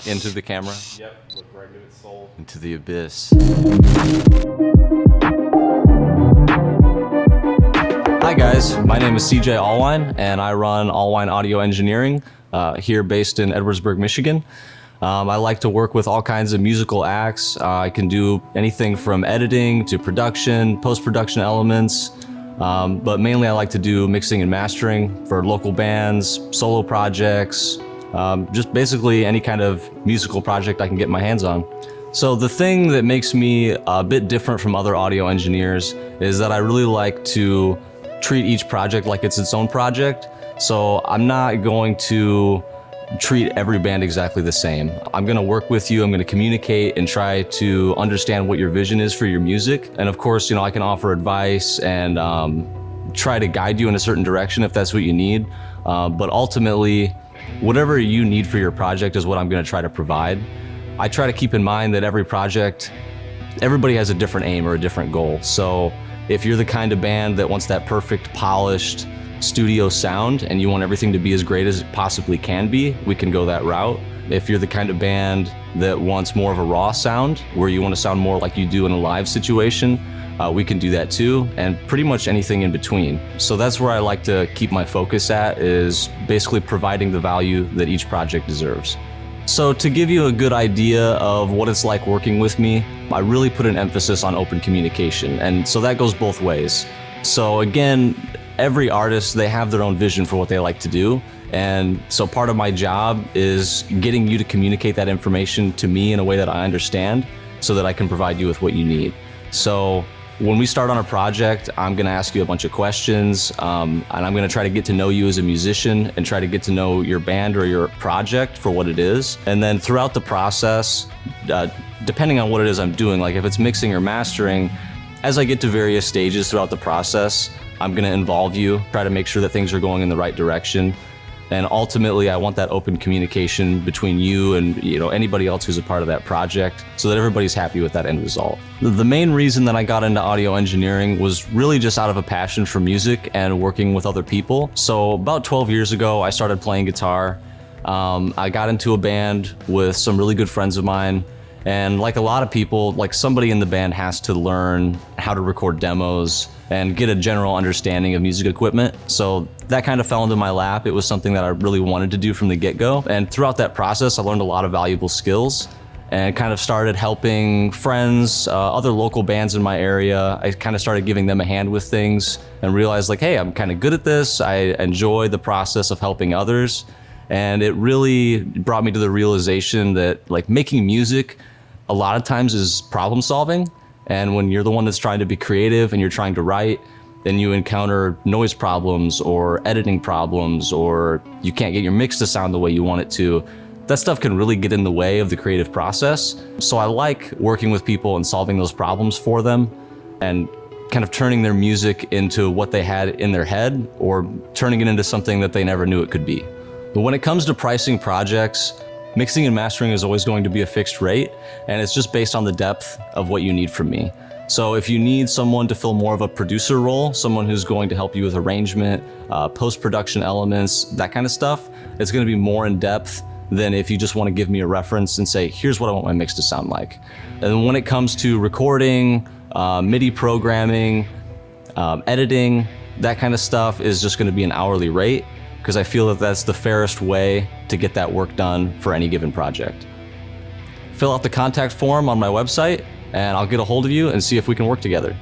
into the camera? Yep, look right into its soul. Into the abyss. Hi guys, my name is CJ Alwine, and I run Alwine Audio Engineering here based in Edwardsburg, Michigan. I like to work with all kinds of musical acts. I can do anything from editing to production, post-production elements, but mainly I like to do mixing and mastering for local bands, solo projects, just basically any kind of musical project I can get my hands on. So the thing that makes me a bit different from other audio engineers is that I really like to treat each project like it's its own project. So I'm not going to treat every band exactly the same. I'm gonna work with you, I'm gonna communicate and try to understand what your vision is for your music. And of course, I can offer advice and try to guide you in a certain direction if that's what you need. But ultimately, whatever you need for your project is what I'm gonna try to provide. I try to keep in mind that every project, everybody has a different aim or a different goal. So if you're the kind of band that wants that perfect, polished studio sound and you want everything to be as great as it possibly can be, we can go that route. If you're the kind of band that wants more of a raw sound, where you want to sound more like you do in a live situation, we can do that too, and pretty much anything in between. So that's where I like to keep my focus at, is basically providing the value that each project deserves. So to give you a good idea of what it's like working with me, I really put an emphasis on open communication, and so that goes both ways. So again, every artist, they have their own vision for what they like to do, and so part of my job is getting you to communicate that information to me in a way that I understand so that I can provide you with what you need. So when we start on a project, I'm gonna ask you a bunch of questions, and I'm gonna try to get to know you as a musician and try to get to know your band or your project for what it is. And then throughout the process, depending on what it is I'm doing, like if it's mixing or mastering, as I get to various stages throughout the process, I'm gonna involve you, try to make sure that things are going in the right direction. And ultimately, I want that open communication between you and anybody else who's a part of that project so that everybody's happy with that end result. The main reason that I got into audio engineering was really just out of a passion for music and working with other people. So about 12 years ago, I started playing guitar. I got into a band with some really good friends of mine. And like a lot of people, like somebody in the band has to learn how to record demos and get a general understanding of music equipment. So that kind of fell into my lap. It was something that I really wanted to do from the get-go. And throughout that process, I learned a lot of valuable skills and kind of started helping friends, other local bands in my area. I kind of started giving them a hand with things and realized like, hey, I'm kind of good at this. I enjoy the process of helping others. And it really brought me to the realization that like making music a lot of times is problem solving. And when you're the one that's trying to be creative and you're trying to write, then you encounter noise problems or editing problems, or you can't get your mix to sound the way you want it to. That stuff can really get in the way of the creative process. So I like working with people and solving those problems for them and kind of turning their music into what they had in their head or turning it into something that they never knew it could be. But when it comes to pricing projects, mixing and mastering is always going to be a fixed rate, and it's just based on the depth of what you need from me. So if you need someone to fill more of a producer role, someone who's going to help you with arrangement, post-production elements, that kind of stuff, it's going to be more in depth than if you just want to give me a reference and say, here's what I want my mix to sound like. And when it comes to recording, MIDI programming, editing, that kind of stuff is just going to be an hourly rate, because I feel that that's the fairest way to get that work done for any given project. Fill out the contact form on my website, and I'll get a hold of you and see if we can work together.